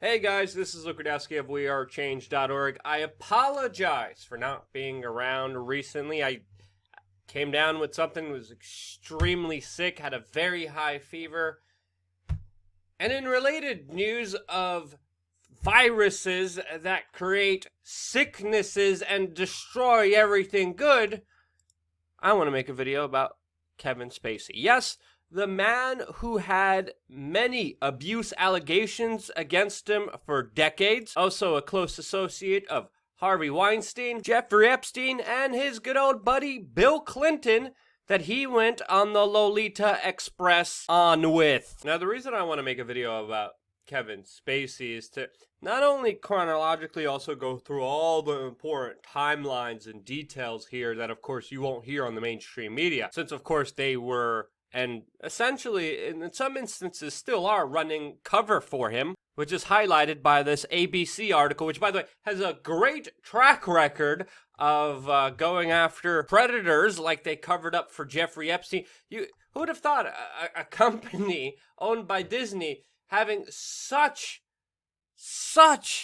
Hey guys, this is Luke Radowski of WeAreChange.org. I apologize for not being around recently. I came down with something, was extremely sick, had a very high fever. And in related news of viruses that create sicknesses and destroy everything good, I want to make a video about Kevin Spacey. Yes, the man who had many abuse allegations against him for decades, also a close associate of Harvey Weinstein, Jeffrey Epstein, and his good old buddy Bill Clinton that he went on the Lolita Express on with. Now, the reason I want to make a video about Kevin Spacey is to not only chronologically also go through all the important timelines and details here that, of course, you won't hear on the mainstream media, since, of course, they were and essentially, in some instances, still are running cover for him, which is highlighted by this ABC article, which, by the way, has a great track record of going after predators like they covered up for Jeffrey Epstein. Who would have thought a company owned by Disney having such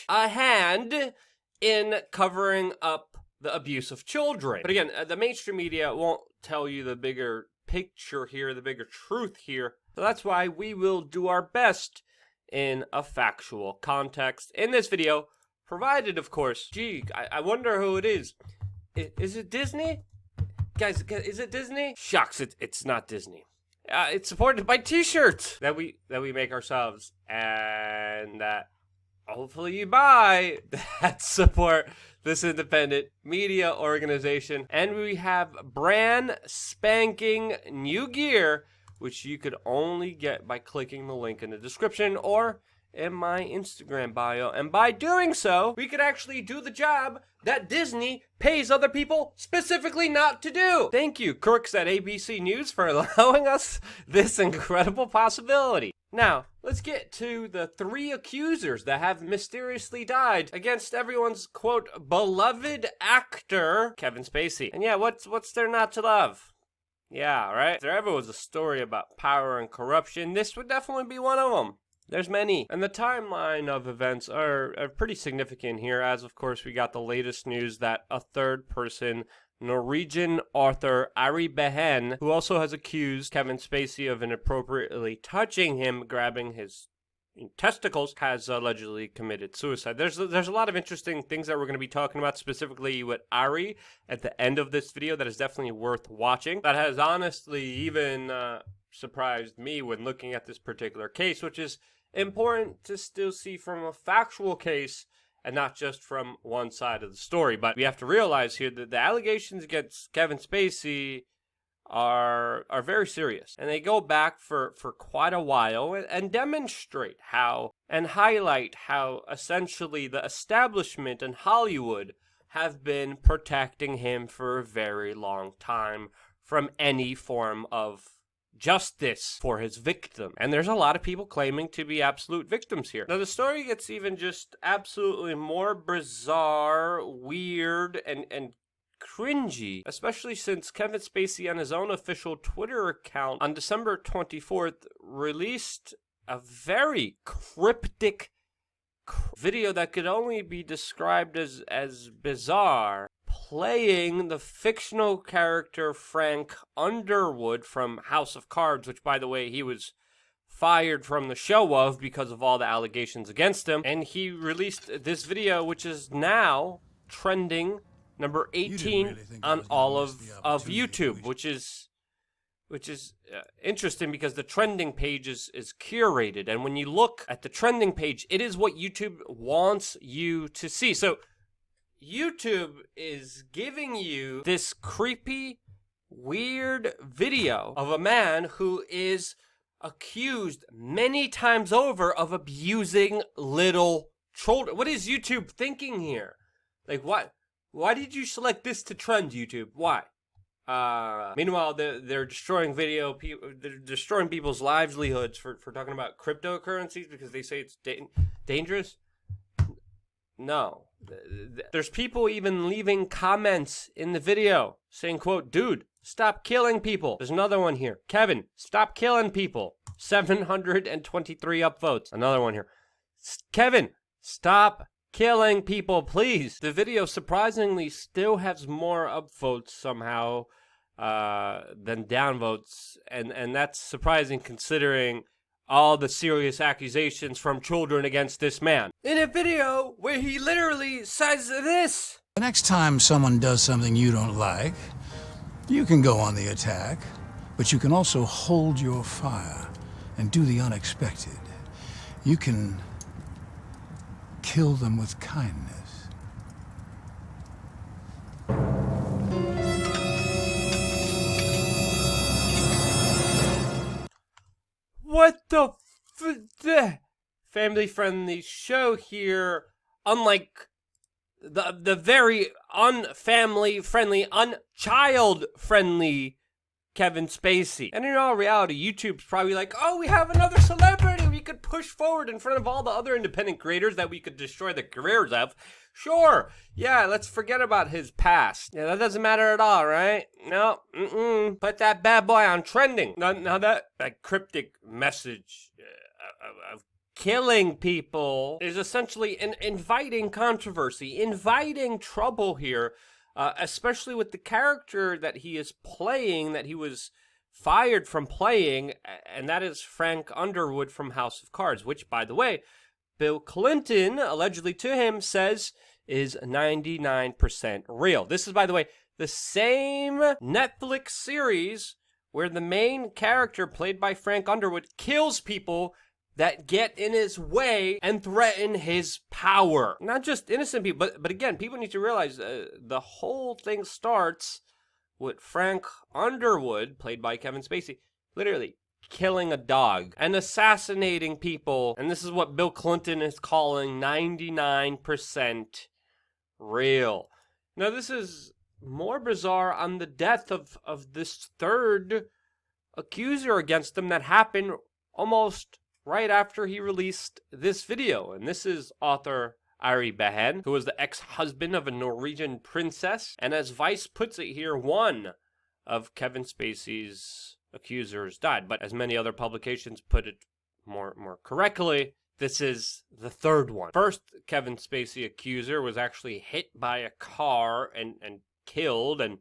a hand in covering up the abuse of children? But again, the mainstream media won't tell you the bigger picture here, the bigger truth here. So that's why we will do our best in a factual context in this video, provided, of course, I wonder who it is. Is it Disney? Guys, is it Disney? Shucks, it's not Disney. It's supported by t-shirts that we make ourselves and that hopefully you buy that support this independent media organization. And we have brand spanking new gear, which you could only get by clicking the link in the description or in my Instagram bio. And by doing so, we could actually do the job that Disney pays other people specifically not to do. Thank you, crooks at ABC News, for allowing us this incredible possibility. Now, let's get to the 3 accusers that have mysteriously died against everyone's, quote, beloved actor, Kevin Spacey. And yeah, what's there not to love? Yeah, right? If there ever was a story about power and corruption, this would definitely be one of them. There's many. And the timeline of events are pretty significant here, as of course we got the latest news that a third person, Norwegian author Ari Behn, who also has accused Kevin Spacey of inappropriately touching him, grabbing his testicles, has allegedly committed suicide. There's a lot of interesting things that we're going to be talking about, specifically with Ari at the end of this video, that is definitely worth watching. That has honestly even surprised me when looking at this particular case, which is important to still see from a factual case and not just from one side of the story. But we have to realize here that the allegations against Kevin Spacey are very serious, and they go back for quite a while and demonstrate how and highlight how essentially the establishment in Hollywood have been protecting him for a very long time from any form of justice for his victim. And there's a lot of people claiming to be absolute victims here. Now, the story gets even just absolutely more bizarre, weird, and cringy, especially since Kevin Spacey on his own official Twitter account on December 24th released a very cryptic video that could only be described as bizarre, playing the fictional character Frank Underwood from House of Cards, which, by the way, he was fired from the show of because of all the allegations against him. And he released this video, which is now trending number 18 on all of YouTube, which is interesting because the trending page is curated. And when you look at the trending page, it is what YouTube wants you to see. So YouTube is giving you this creepy, weird video of a man who is accused many times over of abusing little children. What is YouTube thinking here? Like, what? Why did you select this to trend, YouTube? Why? Meanwhile, they're destroying they're destroying people's livelihoods for talking about cryptocurrencies because they say it's dangerous. No. There's people even leaving comments in the video saying, quote, dude, stop killing people. There's another one here. Kevin, stop killing people. 723 upvotes. Another one here. Kevin, stop killing people, please. The video surprisingly still has more upvotes somehow than downvotes, and that's surprising considering all the serious accusations from children against this man. In a video where he literally says this. The next time someone does something you don't like, you can go on the attack, but you can also hold your fire and do the unexpected. You can kill them with kindness. What the family-friendly show here, unlike the very unfamily-friendly, unchild-friendly Kevin Spacey. And in all reality, YouTube's probably like, oh, we have another celebrity we could push forward in front of all the other independent creators that we could destroy the careers of. Sure, yeah, let's forget about his past. Yeah, that doesn't matter at all, right? No, put that bad boy on trending. Now that cryptic message of killing people is essentially inviting controversy, inviting trouble here, especially with the character that he is playing, that he was fired from playing, and that is Frank Underwood from House of Cards, which, by the way, Bill Clinton, allegedly to him, says is 99% real. This is, by the way, the same Netflix series where the main character, played by Frank Underwood, kills people that get in his way and threaten his power. Not just innocent people, but again, people need to realize the whole thing starts with Frank Underwood, played by Kevin Spacey, literally killing a dog and assassinating people. And this is what Bill Clinton is calling 99% real. Now, this is more bizarre on the death of this third accuser against him that happened almost right after he released this video. And this is author Ari Behn, who was the ex-husband of a Norwegian princess, and as Vice puts it here, one of Kevin Spacey's accusers died. But as many other publications put it more correctly, this is the third one. First Kevin Spacey accuser was actually hit by a car and killed and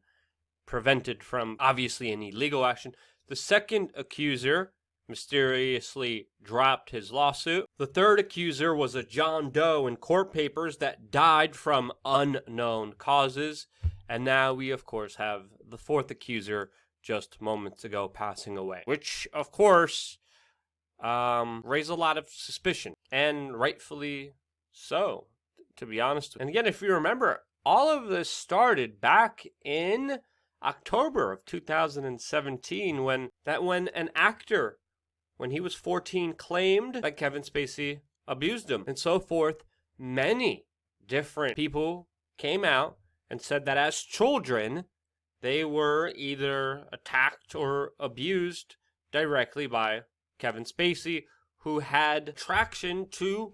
prevented from, obviously, any legal action. The second accuser mysteriously dropped his lawsuit. The third accuser was a John Doe in court papers that died from unknown causes. And now we, of course, have the fourth accuser just moments ago passing away, which, of course, raised a lot of suspicion, and rightfully so, to be honest. And again, if you remember, all of this started back in October of 2017 when an actor, when he was 14, claimed that Kevin Spacey abused him and so forth. Many different people came out and said that as children, they were either attacked or abused directly by Kevin Spacey, who had attraction to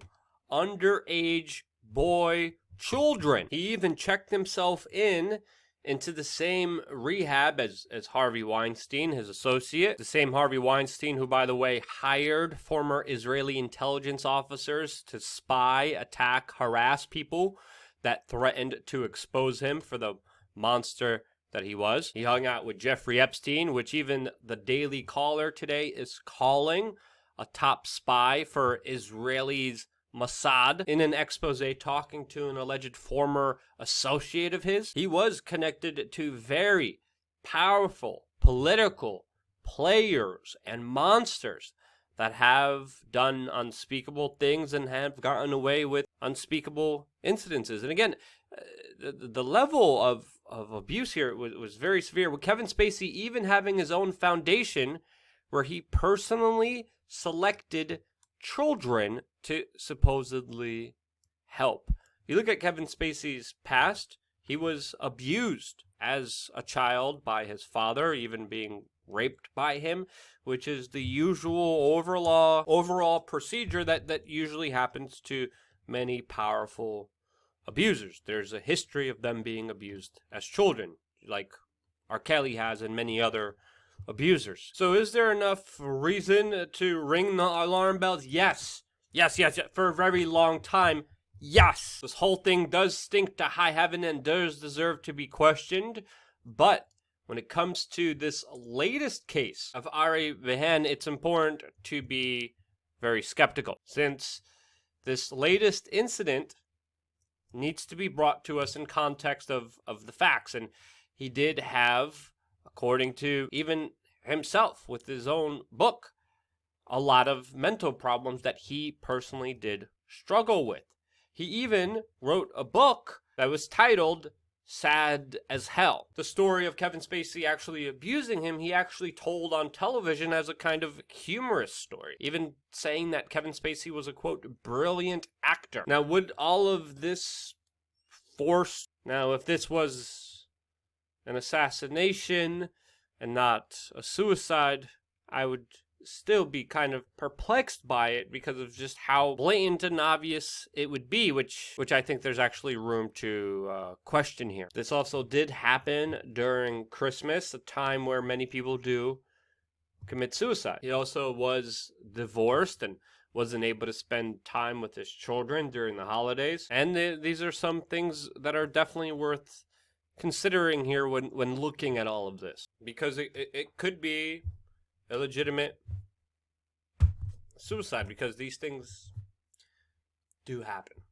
underage boy children. He even checked himself into the same rehab as Harvey Weinstein, his associate. The same Harvey Weinstein who, by the way, hired former Israeli intelligence officers to spy, attack, harass people that threatened to expose him for the monster that he was. He hung out with Jeffrey Epstein, which even the Daily Caller today is calling a top spy for Israelis Mossad, in an expose talking to an alleged former associate of his. He was connected to very powerful political players and monsters that have done unspeakable things and have gotten away with unspeakable incidences. And again, the level of abuse here was very severe, with Kevin Spacey even having his own foundation where he personally selected children to supposedly help. You look at Kevin Spacey's past, he was abused as a child by his father, even being raped by him, which is the usual overall procedure that usually happens to many powerful abusers. There's a history of them being abused as children, like R. Kelly has and many other abusers. So is there enough reason to ring the alarm bells? Yes. Yes, for a very long time. Yes, this whole thing does stink to high heaven and does deserve to be questioned. But when it comes to this latest case of Ari Behan, it's important to be very skeptical, since this latest incident needs to be brought to us in context of the facts. And he did have, according to even himself with his own book, a lot of mental problems that he personally did struggle with. He even wrote a book that was titled Sad as Hell. The story of Kevin Spacey actually abusing him, he actually told on television as a kind of humorous story, even saying that Kevin Spacey was a, quote, brilliant actor. Now, would all of this force... Now, if this was an assassination and not a suicide, I would still be kind of perplexed by it because of just how blatant and obvious it would be, which I think there's actually room to question here. This also did happen during Christmas, a time where many people do commit suicide. He also was divorced and wasn't able to spend time with his children during the holidays. And these are some things that are definitely worth considering here when looking at all of this, because it could be a legitimate suicide, because these things do happen.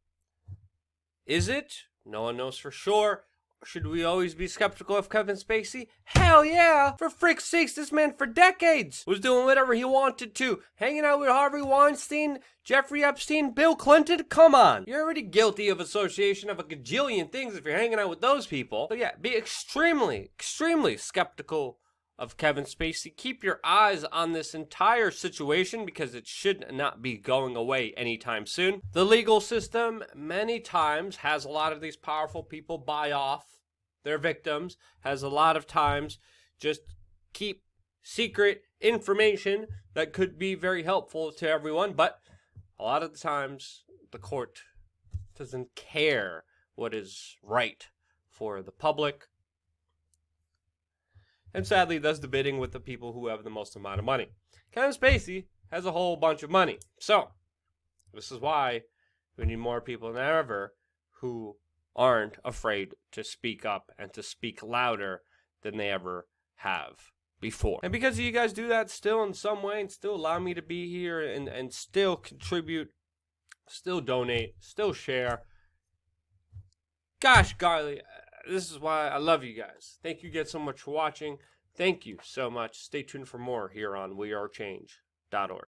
Is it? No one knows for sure. Should we always be skeptical of Kevin Spacey? Hell yeah! For frick's sakes, this man for decades was doing whatever he wanted to. Hanging out with Harvey Weinstein, Jeffrey Epstein, Bill Clinton? Come on. You're already guilty of association of a gajillion things if you're hanging out with those people. So yeah, be extremely, extremely skeptical of Kevin Spacey. Keep your eyes on this entire situation because it should not be going away anytime soon. The legal system many times has a lot of these powerful people buy off their victims, has a lot of times just keep secret information that could be very helpful to everyone, but a lot of the times the court doesn't care what is right for the public, and sadly does the bidding with the people who have the most amount of money. Kevin Spacey has a whole bunch of money. So, this is why we need more people than ever who aren't afraid to speak up and to speak louder than they ever have before. And because you guys do that still in some way and still allow me to be here and still contribute, still donate, still share, gosh golly, this is why I love you guys. Thank you guys so much for watching. Thank you so much. Stay tuned for more here on wearechange.org.